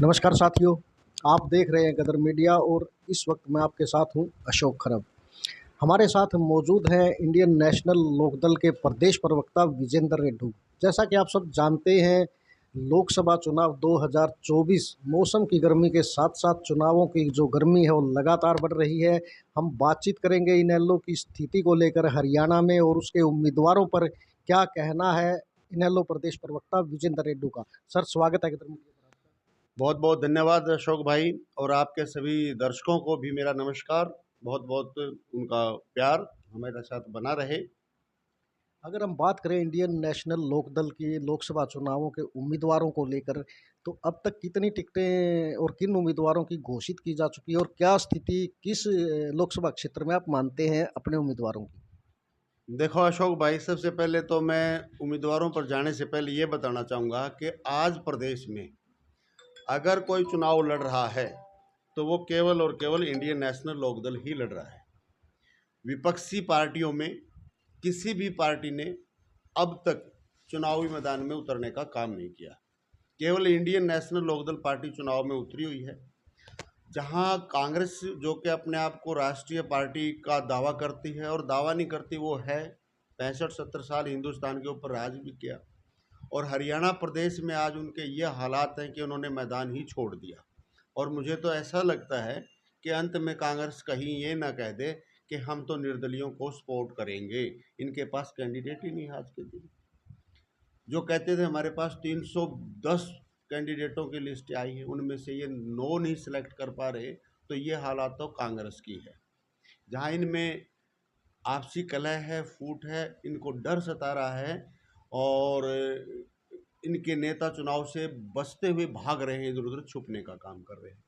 नमस्कार साथियों, आप देख रहे हैं गदर मीडिया और इस वक्त मैं आपके साथ हूं अशोक खरब। हमारे साथ मौजूद हैं इंडियन नेशनल लोकदल के प्रदेश प्रवक्ता विजेंद्र रेड्डी। जैसा कि आप सब जानते हैं, लोकसभा चुनाव 2024 मौसम की गर्मी के साथ-साथ चुनावों की जो गर्मी है वो लगातार बढ़ रही है। हम बातचीत करेंगे इनेलो की स्थिति को लेकर हरियाणा में और उसके उम्मीदवारों पर क्या कहना है इनेलो प्रदेश प्रवक्ता विजेंद्र रेड्डी का। सर, स्वागत है गदर मीडिया पर आपका। बहुत बहुत धन्यवाद अशोक भाई, और आपके सभी दर्शकों को भी मेरा नमस्कार। बहुत बहुत उनका प्यार हमारे साथ बना रहे। अगर हम बात करें इंडियन नेशनल लोकदल की लोकसभा चुनावों के उम्मीदवारों को लेकर, तो अब तक कितनी टिकटें और किन उम्मीदवारों की घोषित की जा चुकी है और क्या स्थिति किस लोकसभा क्षेत्र में आप मानते हैं अपने उम्मीदवारों की? देखो अशोक भाई, सबसे पहले तो मैं उम्मीदवारों पर जाने से पहले ये बताना चाहूँगा कि आज प्रदेश में अगर कोई चुनाव लड़ रहा है तो वो केवल और केवल इंडियन नेशनल लोकदल ही लड़ रहा है। विपक्षी पार्टियों में किसी भी पार्टी ने अब तक चुनावी मैदान में उतरने का काम नहीं किया। केवल इंडियन नेशनल लोकदल पार्टी चुनाव में उतरी हुई है। जहां कांग्रेस, जो कि अपने आप को राष्ट्रीय पार्टी का दावा करती है और दावा नहीं करती, वो है 65-70 साल हिंदुस्तान के ऊपर राज भी किया, और हरियाणा प्रदेश में आज उनके ये हालात हैं कि उन्होंने मैदान ही छोड़ दिया। और मुझे तो ऐसा लगता है कि अंत में कांग्रेस कहीं ये ना कह दे कि हम तो निर्दलियों को सपोर्ट करेंगे। इनके पास कैंडिडेट ही नहीं है आज के दिन। जो कहते थे हमारे पास 310 कैंडिडेटों की लिस्ट आई है, उनमें से ये 9 नहीं सिलेक्ट कर पा रहे, तो ये हालात तो कांग्रेस की है। जहां इनमें आपसी कलह है, फूट है, इनको डर सता रहा है, और इनके नेता चुनाव से बचते हुए भाग रहे हैं, इधर उधर छुपने का काम कर रहे हैं।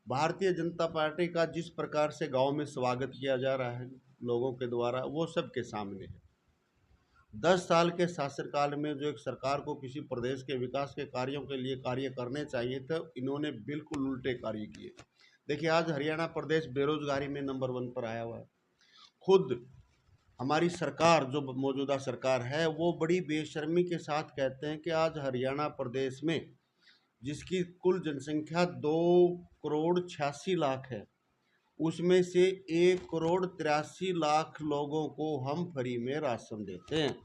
भारतीय जनता पार्टी का जिस प्रकार से गांव में स्वागत किया जा रहा है लोगों के द्वारा, वो सबके सामने है। 10 साल के शासनकाल में जो एक सरकार को किसी प्रदेश के विकास के कार्यों के लिए कार्य करने चाहिए थे, इन्होंने बिल्कुल उल्टे कार्य किए। देखिए, आज हरियाणा प्रदेश बेरोजगारी में नंबर 1 पर आया हुआ है। खुद हमारी सरकार, जो मौजूदा सरकार है, वो बड़ी बेशर्मी के साथ कहते हैं कि आज हरियाणा प्रदेश में, जिसकी कुल जनसंख्या 2,86,00,000 है, उसमें से 1,83,00,000 लोगों को हम फ्री में राशन देते हैं।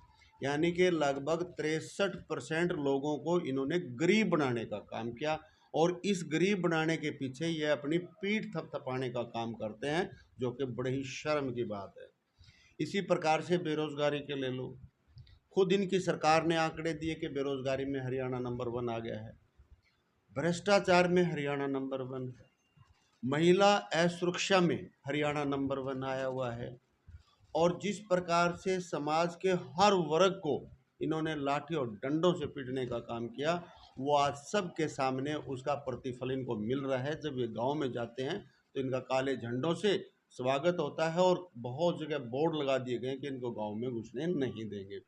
यानी कि लगभग 63% लोगों को इन्होंने गरीब बनाने का काम किया, और इस गरीब बनाने के पीछे ये अपनी पीठ थपथपाने का काम करते हैं, जो कि बड़ी ही शर्म की बात है। इसी प्रकार से बेरोजगारी के ले लो, खुद इनकी सरकार ने आंकड़े दिए कि बेरोजगारी में हरियाणा नंबर 1 आ गया है। भ्रष्टाचार में हरियाणा नंबर 1 है। महिला असुरक्षा में हरियाणा नंबर 1 आया हुआ है। और जिस प्रकार से समाज के हर वर्ग को इन्होंने लाठी और डंडों से पीटने का काम किया, वो आज सबके सामने उसका प्रतिफल इनको मिल रहा है। जब ये गांव में जाते हैं तो इनका काले झंडों से स्वागत होता है, और बहुत जगह बोर्ड लगा दिए गए कि इनको गांव में घुसने नहीं देंगे।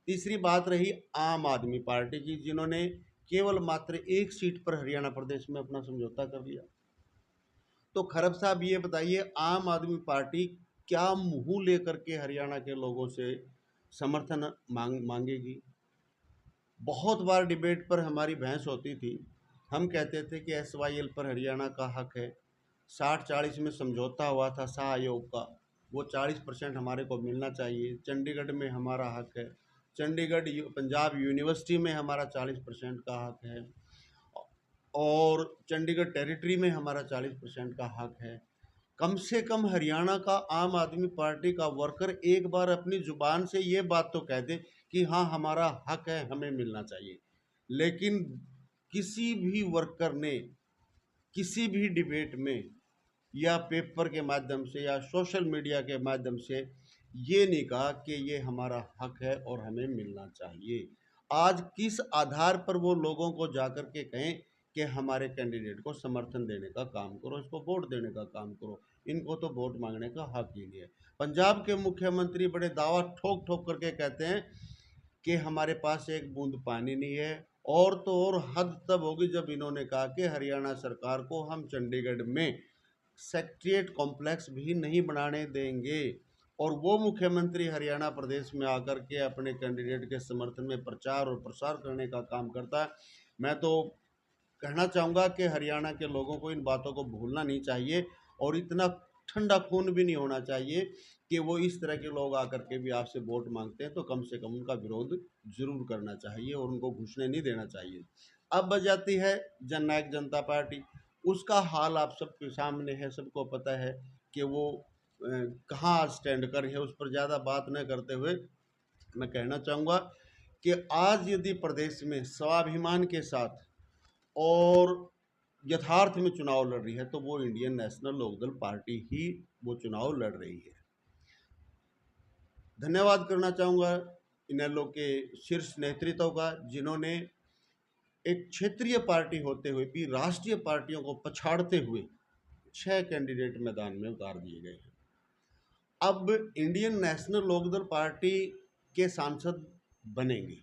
तीसरी बात रही आम आदमी पार्टी की, जिन्होंने केवल मात्र एक सीट पर हरियाणा प्रदेश में अपना समझौता कर लिया। तो खरब साहब, ये बताइए, आम आदमी पार्टी क्या मुंह लेकर के हरियाणा के लोगों से समर्थन मांगेगी? बहुत बार डिबेट पर हमारी बहस होती थी। हम कहते थे कि SYL पर हरियाणा का हक है। 60-40 में समझौता हुआ था शाह आयोग का, वो 40% हमारे को मिलना चाहिए। चंडीगढ़ में हमारा हक है। चंडीगढ़ पंजाब यूनिवर्सिटी में हमारा 40% का हक है, और चंडीगढ़ टेरिटरी में हमारा 40% का हक है। कम से कम हरियाणा का आम आदमी पार्टी का वर्कर एक बार अपनी जुबान से ये बात तो कह दे कि हाँ, हमारा हक है, हमें मिलना चाहिए। लेकिन किसी भी वर्कर ने किसी भी डिबेट में या पेपर के माध्यम से या सोशल मीडिया के माध्यम से ये नहीं कहा कि ये हमारा हक है और हमें मिलना चाहिए। आज किस आधार पर वो लोगों को जाकर के कहें कि हमारे कैंडिडेट को समर्थन देने का काम करो, इसको वोट देने का काम करो? इनको तो वोट मांगने का हक ही नहीं है। पंजाब के मुख्यमंत्री बड़े दावा ठोक ठोक करके कहते हैं कि हमारे पास एक बूंद पानी नहीं है। और तो और हद तब होगी जब इन्होंने कहा कि हरियाणा सरकार को हम चंडीगढ़ में सेक्रेटरिएट कॉम्प्लेक्स भी नहीं बनाने देंगे। और वो मुख्यमंत्री हरियाणा प्रदेश में आकर के अपने कैंडिडेट के समर्थन में प्रचार और प्रसार करने का काम करता है। मैं तो कहना चाहूँगा कि हरियाणा के लोगों को इन बातों को भूलना नहीं चाहिए और इतना ठंडा खून भी नहीं होना चाहिए कि वो इस तरह के लोग आकर के भी आपसे वोट मांगते हैं तो कम से कम उनका विरोध जरूर करना चाहिए और उनको घुसने नहीं देना चाहिए। अब बच जाती है जननायक जनता पार्टी। उसका हाल आप सबके सामने है, सबको पता है कि वो कहाँ स्टैंड कर है। उस पर ज़्यादा बात न करते हुए मैं कहना चाहूँगा कि आज यदि प्रदेश में स्वाभिमान के साथ और यथार्थ में चुनाव लड़ रही है तो वो इंडियन नेशनल लोकदल पार्टी ही वो चुनाव लड़ रही है। धन्यवाद करना चाहूँगा इनेलो के शीर्ष नेतृत्व का, जिन्होंने एक क्षेत्रीय पार्टी होते हुए भी राष्ट्रीय पार्टियों को पछाड़ते हुए 6 कैंडिडेट मैदान में उतार दिए गए हैं। अब इंडियन नेशनल लोकदल पार्टी के सांसद बनेंगे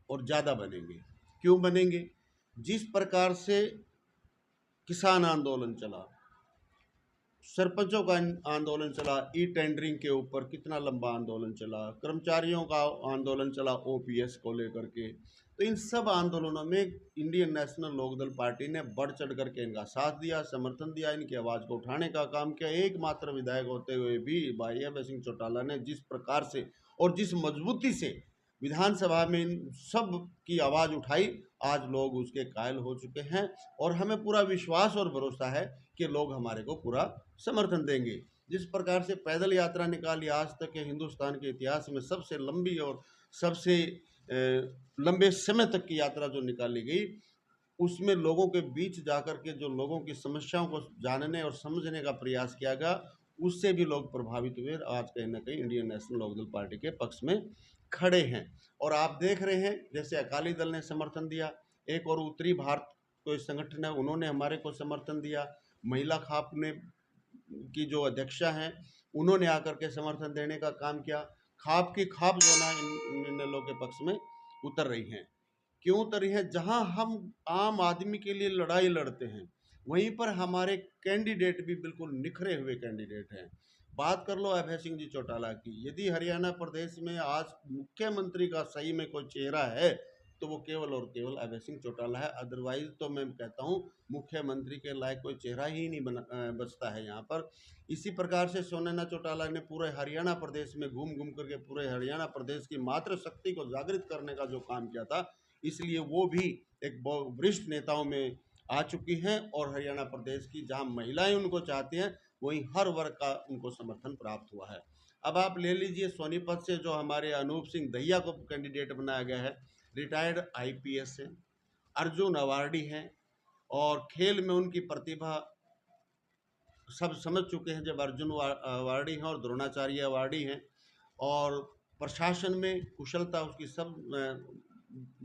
और ज़्यादा बनेंगे। क्यों बनेंगे? जिस प्रकार से किसान आंदोलन चला, सरपंचों का आंदोलन चला, ई टेंडरिंग के ऊपर कितना लंबा आंदोलन चला, कर्मचारियों का आंदोलन चला ओपीएस को लेकर के, तो इन सब आंदोलनों में इंडियन नेशनल लोकदल पार्टी ने बढ़ चढ़ करके इनका साथ दिया, समर्थन दिया, इनकी आवाज़ को उठाने का काम किया। एकमात्र विधायक होते हुए भी भाई अभय सिंह चौटाला ने जिस प्रकार से और जिस मजबूती से विधानसभा में इन सब की आवाज़ उठाई, आज लोग उसके कायल हो चुके हैं और हमें पूरा विश्वास और भरोसा है कि लोग हमारे को पूरा समर्थन देंगे। जिस प्रकार से पैदल यात्रा निकाली, आज तक के हिंदुस्तान के इतिहास में सबसे लंबी और सबसे लंबे समय तक की यात्रा जो निकाली गई, उसमें लोगों के बीच जाकर के जो लोगों की समस्याओं को जानने और समझने का प्रयास किया गया, उससे भी लोग प्रभावित हुए। आज कहीं ना कहीं इंडियन नेशनल लोकदल पार्टी के पक्ष में खड़े हैं और आप देख रहे हैं जैसे अकाली दल ने समर्थन दिया, एक और उत्तरी भारत कोई संगठन है उन्होंने हमारे को समर्थन दिया, महिला खाप ने की जो अध्यक्षा हैं उन्होंने आकर के समर्थन देने का काम किया। खाप की खाप जो ना इन लोगों के पक्ष में उतर रही हैं। क्यों उतर रही है? जहां हम आम आदमी के लिए लड़ाई लड़ते हैं वहीं पर हमारे कैंडिडेट भी बिल्कुल निखरे हुए कैंडिडेट हैं। बात कर लो अभय सिंह जी चौटाला की, यदि हरियाणा प्रदेश में आज मुख्यमंत्री का सही में कोई चेहरा है तो वो केवल और केवल अभय सिंह चौटाला है। अदरवाइज तो मैं कहता हूँ मुख्यमंत्री के लायक कोई चेहरा ही नहीं बचता है यहाँ पर। इसी प्रकार से सोनैना चौटाला ने पूरे हरियाणा प्रदेश में घूम घूम करके पूरे हरियाणा प्रदेश की मातृशक्ति को जागृत करने का जो काम किया था, इसलिए वो भी एक वरिष्ठ नेताओं में आ चुकी हैं और हरियाणा प्रदेश की जहां महिलाएं उनको चाहती हैं वहीं हर वर्ग का उनको समर्थन प्राप्त हुआ है। अब आप ले लीजिए सोनीपत से जो हमारे अनूप सिंह दहिया को कैंडिडेट बनाया गया है, रिटायर्ड आईपीएस हैं, अर्जुन अवार्डी हैं और खेल में उनकी प्रतिभा सब समझ चुके हैं जब अर्जुन अवार्डी हैं और द्रोणाचार्य अवार्डी हैं और प्रशासन में कुशलता उसकी सब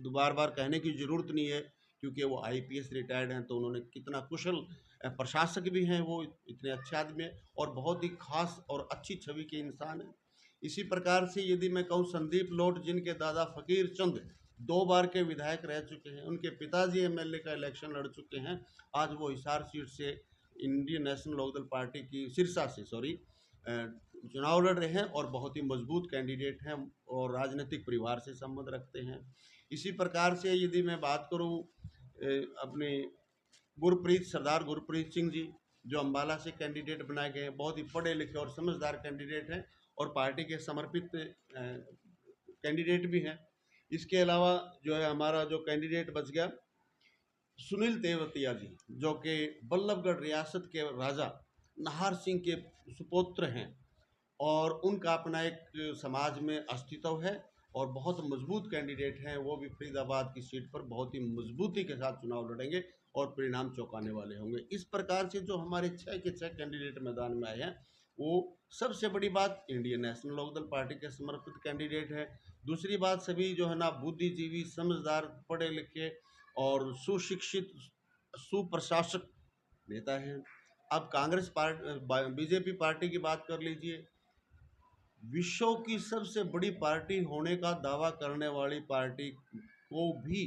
बार बार कहने की ज़रूरत नहीं है क्योंकि वो आईपीएस रिटायर्ड हैं तो उन्होंने कितना कुशल प्रशासक भी हैं, वो इतने अच्छे आदमी हैं और बहुत ही खास और अच्छी छवि के इंसान हैं। इसी प्रकार से यदि मैं कहूँ संदीप लोट, जिनके दादा फकीर चंद 2 बार के विधायक रह चुके हैं, उनके पिताजी एमएलए का इलेक्शन लड़ चुके हैं, आज वो हिसार सीट से इंडियन नेशनल लोकदल पार्टी की सिरसा से चुनाव लड़ रहे हैं और बहुत ही मजबूत कैंडिडेट हैं और राजनीतिक परिवार से संबंध रखते हैं। इसी प्रकार से यदि मैं बात करूं अपने सरदार गुरप्रीत सिंह जी जो अम्बाला से कैंडिडेट बनाए गए हैं, बहुत ही पढ़े लिखे और समझदार कैंडिडेट हैं और पार्टी के समर्पित कैंडिडेट भी हैं। इसके अलावा जो है हमारा जो कैंडिडेट बच गया सुनील तेवतिया जी, जो कि बल्लभगढ़ रियासत के राजा नाहर सिंह के सुपुत्र हैं और उनका अपना एक समाज में अस्तित्व है और बहुत मजबूत कैंडिडेट हैं। वो भी फरीदाबाद की सीट पर बहुत ही मजबूती के साथ चुनाव लड़ेंगे और परिणाम चौंकाने वाले होंगे। इस प्रकार से जो हमारे 6 के 6 कैंडिडेट मैदान में आए हैं, वो सबसे बड़ी बात इंडियन नेशनल लोकदल पार्टी के समर्पित कैंडिडेट है। दूसरी बात, सभी जो है ना बुद्धिजीवी, समझदार, पढ़े लिखे और सुशिक्षित सुप्रशासक नेता हैं। अब कांग्रेस पार्टी बीजेपी पार्टी की बात कर लीजिए, विश्व की सबसे बड़ी पार्टी होने का दावा करने वाली पार्टी को भी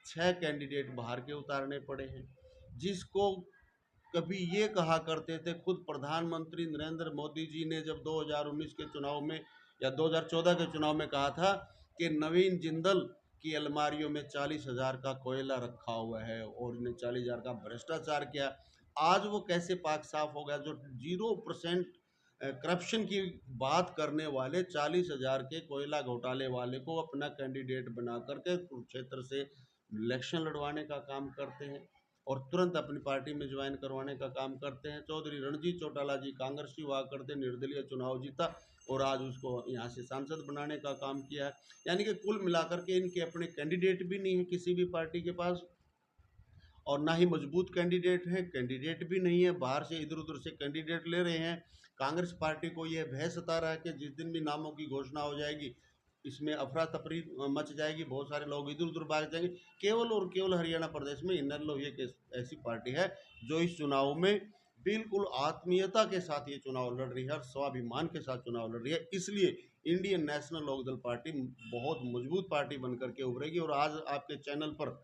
6 कैंडिडेट बाहर के उतारने पड़े हैं। जिसको कभी ये कहा करते थे खुद प्रधानमंत्री नरेंद्र मोदी जी ने जब 2019 के चुनाव में या 2014 के चुनाव में कहा था कि नवीन जिंदल कि अलमारियों में 40,000 का कोयला रखा हुआ है और इन्हें 40,000 का भ्रष्टाचार किया। आज वो कैसे पाक साफ हो गया? जो 0% करप्शन की बात करने वाले 40,000 के कोयला घोटाले वाले को अपना कैंडिडेट बना करके कुरुक्षेत्र से इलेक्शन लड़वाने का काम करते हैं और तुरंत अपनी पार्टी में ज्वाइन करवाने का काम करते हैं। चौधरी रणजीत चौटाला जी कांग्रेसी हुआ करते, निर्दलीय चुनाव जीता और आज उसको यहाँ से सांसद बनाने का काम किया है। यानी कि कुल मिलाकर के इनके अपने कैंडिडेट भी नहीं है किसी भी पार्टी के पास और ना ही मजबूत कैंडिडेट भी नहीं है, बाहर से इधर उधर से कैंडिडेट ले रहे हैं। कांग्रेस पार्टी को यह भय सता रहा है कि जिस दिन भी नामों की घोषणा हो जाएगी इसमें अफरा तफरी मच जाएगी, बहुत सारे लोग इधर उधर भाग जाएंगे। केवल और केवल हरियाणा प्रदेश में इनेलो एक ऐसी पार्टी है जो इस चुनाव में बिल्कुल आत्मीयता के साथ ये चुनाव लड़ रही है और स्वाभिमान के साथ चुनाव लड़ रही है। इसलिए इंडियन नेशनल लोकदल पार्टी बहुत मजबूत पार्टी बनकर के उभरेगी। और आज आपके चैनल पर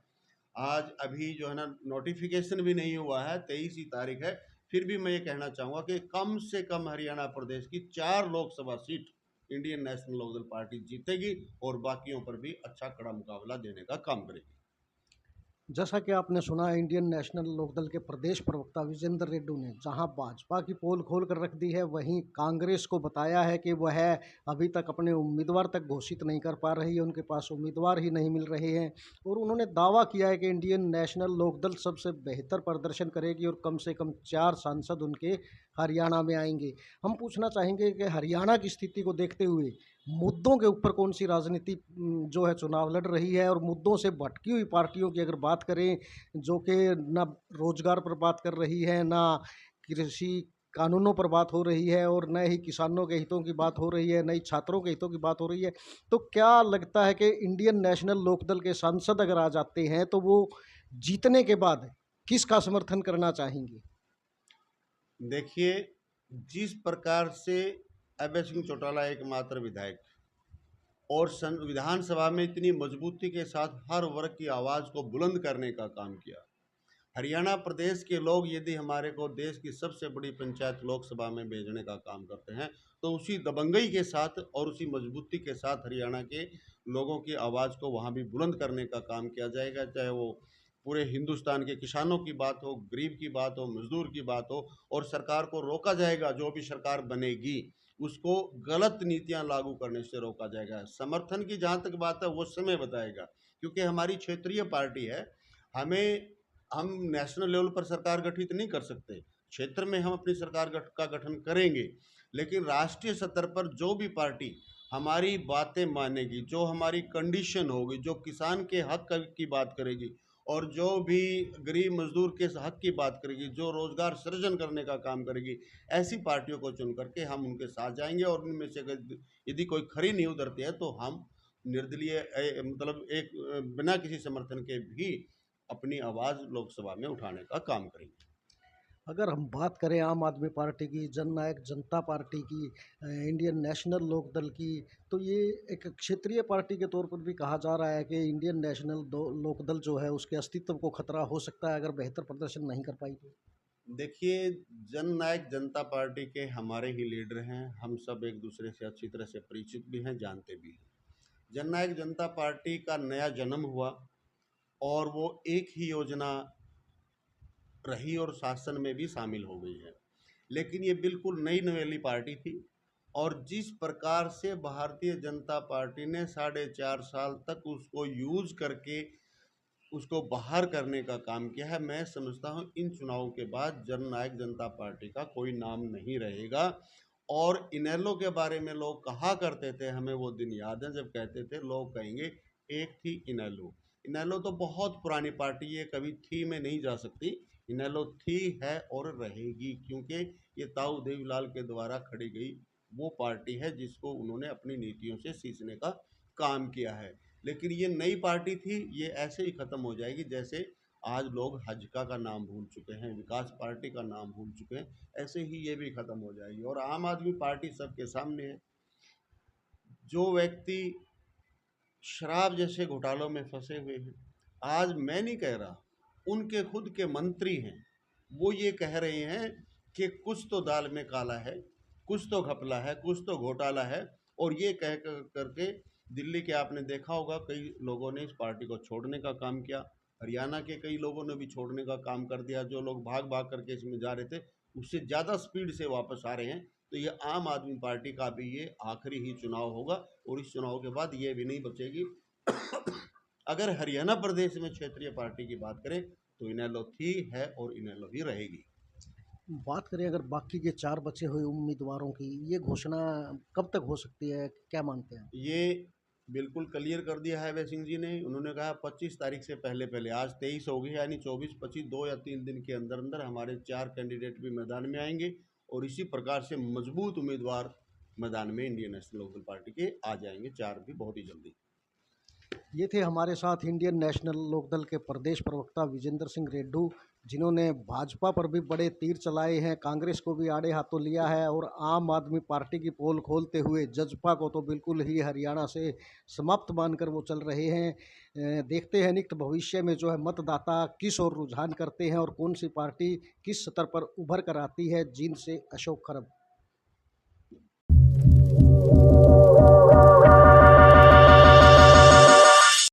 आज अभी जो है ना नोटिफिकेशन भी नहीं हुआ है, 23 ही तारीख है, फिर भी मैं ये कहना चाहूँगा कि कम से कम हरियाणा प्रदेश की 4 Lok Sabha seat Indian National Lok Dal party जीतेगी और बाकियों पर भी अच्छा कड़ा मुकाबला देने का काम करेगी। जैसा कि आपने सुना, इंडियन नेशनल लोकदल के प्रदेश प्रवक्ता विजेंद्र रेड्डी ने जहां भाजपा की पोल खोल कर रख दी है, वहीं कांग्रेस को बताया है कि वह अभी तक अपने उम्मीदवार तक घोषित नहीं कर पा रही है, उनके पास उम्मीदवार ही नहीं मिल रहे हैं। और उन्होंने दावा किया है कि इंडियन नेशनल लोकदल सबसे बेहतर प्रदर्शन करेगी और कम से कम 4 सांसद उनके हरियाणा में आएंगे। हम पूछना चाहेंगे कि हरियाणा की स्थिति को देखते हुए मुद्दों के ऊपर कौन सी राजनीति जो है चुनाव लड़ रही है, और मुद्दों से भटकी हुई पार्टियों की अगर बात करें, जो कि ना रोजगार पर बात कर रही है, ना कृषि कानूनों पर बात हो रही है, और न ही किसानों के हितों की बात हो रही है, न ही छात्रों के हितों की बात हो रही है, तो क्या लगता है कि इंडियन नेशनल लोकदल के सांसद अगर आ जाते हैं तो वो जीतने के बाद किसका समर्थन करना चाहेंगे? देखिए, जिस प्रकार से अभय सिंह चौटाला एकमात्र विधायक और विधानसभा में इतनी मजबूती के साथ हर वर्ग की आवाज़ को बुलंद करने का काम किया, हरियाणा प्रदेश के लोग यदि हमारे को देश की सबसे बड़ी पंचायत लोकसभा में भेजने का काम करते हैं तो उसी दबंगई के साथ और उसी मजबूती के साथ हरियाणा के लोगों की आवाज़ को वहाँ भी बुलंद करने का काम किया जाएगा। चाहे वो पूरे हिंदुस्तान के किसानों की बात हो, गरीब की बात हो, मजदूर की बात हो, और सरकार को रोका जाएगा, जो भी सरकार बनेगी उसको गलत नीतियां लागू करने से रोका जाएगा। समर्थन की जहाँ तक बात है वो समय बताएगा, क्योंकि हमारी क्षेत्रीय पार्टी है। हम नेशनल लेवल पर सरकार गठित नहीं कर सकते, क्षेत्र में हम अपनी सरकार का गठन करेंगे, लेकिन राष्ट्रीय स्तर पर जो भी पार्टी हमारी बातें मानेगी, जो हमारी कंडीशन होगी, जो किसान के हक की बात करेगी और जो भी गरीब मजदूर के हक की बात करेगी, जो रोजगार सृजन करने का काम करेगी, ऐसी पार्टियों को चुन करके हम उनके साथ जाएंगे। और उनमें से यदि कोई खरी नहीं उतरती है तो हम निर्दलीय मतलब एक बिना किसी समर्थन के भी अपनी आवाज़ लोकसभा में उठाने का काम करेंगे। अगर हम बात करें आम आदमी पार्टी की, जननायक जनता पार्टी की, इंडियन नेशनल लोकदल की, तो ये एक क्षेत्रीय पार्टी के तौर पर भी कहा जा रहा है कि इंडियन नेशनल लोकदल जो है उसके अस्तित्व को खतरा हो सकता है अगर बेहतर प्रदर्शन नहीं कर पाई तो। देखिए, जननायक जनता पार्टी के हमारे ही लीडर हैं, हम सब एक दूसरे से अच्छी तरह से परिचित भी हैं, जानते भी हैं। जननायक जनता पार्टी का नया जन्म हुआ और वो एक ही योजना रही और शासन में भी शामिल हो गई है, लेकिन ये बिल्कुल नई नवेली पार्टी थी। और जिस प्रकार से भारतीय जनता पार्टी ने 4.5 साल तक उसको यूज करके उसको बाहर करने का काम किया है, मैं समझता हूँ इन चुनावों के बाद जननायक जनता पार्टी का कोई नाम नहीं रहेगा। और इनेलो के बारे में लोग कहा करते थे, हमें वो दिन याद है जब कहते थे, लोग कहेंगे एक थी इनेलो। इनेलो तो बहुत पुरानी पार्टी, ये कभी थी में नहीं जा सकती। इनेलो थी, है और रहेगी, क्योंकि ये ताऊ देवीलाल के द्वारा खड़ी गई वो पार्टी है जिसको उन्होंने अपनी नीतियों से सींचने का काम किया है। लेकिन ये नई पार्टी थी, ये ऐसे ही ख़त्म हो जाएगी जैसे आज लोग हजका का नाम भूल चुके हैं, विकास पार्टी का नाम भूल चुके हैं, ऐसे ही ये भी ख़त्म हो जाएगी। और आम आदमी पार्टी सबके सामने है। जो व्यक्ति शराब जैसे घोटालों में फंसे हुए हैं, आज मैं नहीं कह रहा, उनके खुद के मंत्री हैं, वो ये कह रहे हैं कि कुछ तो दाल में काला है, कुछ तो घपला है, कुछ तो घोटाला है, और ये कह करके दिल्ली के आपने देखा होगा कई लोगों ने इस पार्टी को छोड़ने का काम किया, हरियाणा के कई लोगों ने भी छोड़ने का काम कर दिया। जो लोग भाग भाग करके इसमें जा रहे थे उससे ज़्यादा स्पीड से वापस आ रहे हैं। तो ये आम आदमी पार्टी का भी ये आखिरी ही चुनाव होगा और इस चुनाव के बाद ये भी नहीं बचेगी। अगर हरियाणा प्रदेश में क्षेत्रीय पार्टी की बात करें तो इनेलो थी, है और इनेलो ही रहेगी। बात करें अगर बाकी के 4 बचे हुए उम्मीदवारों की, ये घोषणा कब तक हो सकती है? क्या मानते हैं? ये बिल्कुल क्लियर कर दिया है अभय सिंह जी ने। उन्होंने कहा 25 तारीख से पहले पहले, आज 23 हो गई, यानी 24 25 2 या 3 दिन के अंदर अंदर हमारे 4 कैंडिडेट भी मैदान में आएंगे और इसी प्रकार से मजबूत उम्मीदवार मैदान में इंडियन नेशनल लोकदल पार्टी के आ जाएंगे, 4 भी बहुत ही जल्दी। ये थे हमारे साथ इंडियन नेशनल लोकदल के प्रदेश प्रवक्ता विजेंद्र सिंह रेड्डू, जिन्होंने भाजपा पर भी बड़े तीर चलाए हैं, कांग्रेस को भी आड़े हाथों लिया है और आम आदमी पार्टी की पोल खोलते हुए जजपा को तो बिल्कुल ही हरियाणा से समाप्त मानकर वो चल रहे हैं। देखते हैं निकट भविष्य में जो है मतदाता किस ओर रुझान करते हैं और कौन सी पार्टी किस स्तर पर उभर कर आती है। जींद से अशोक खरब।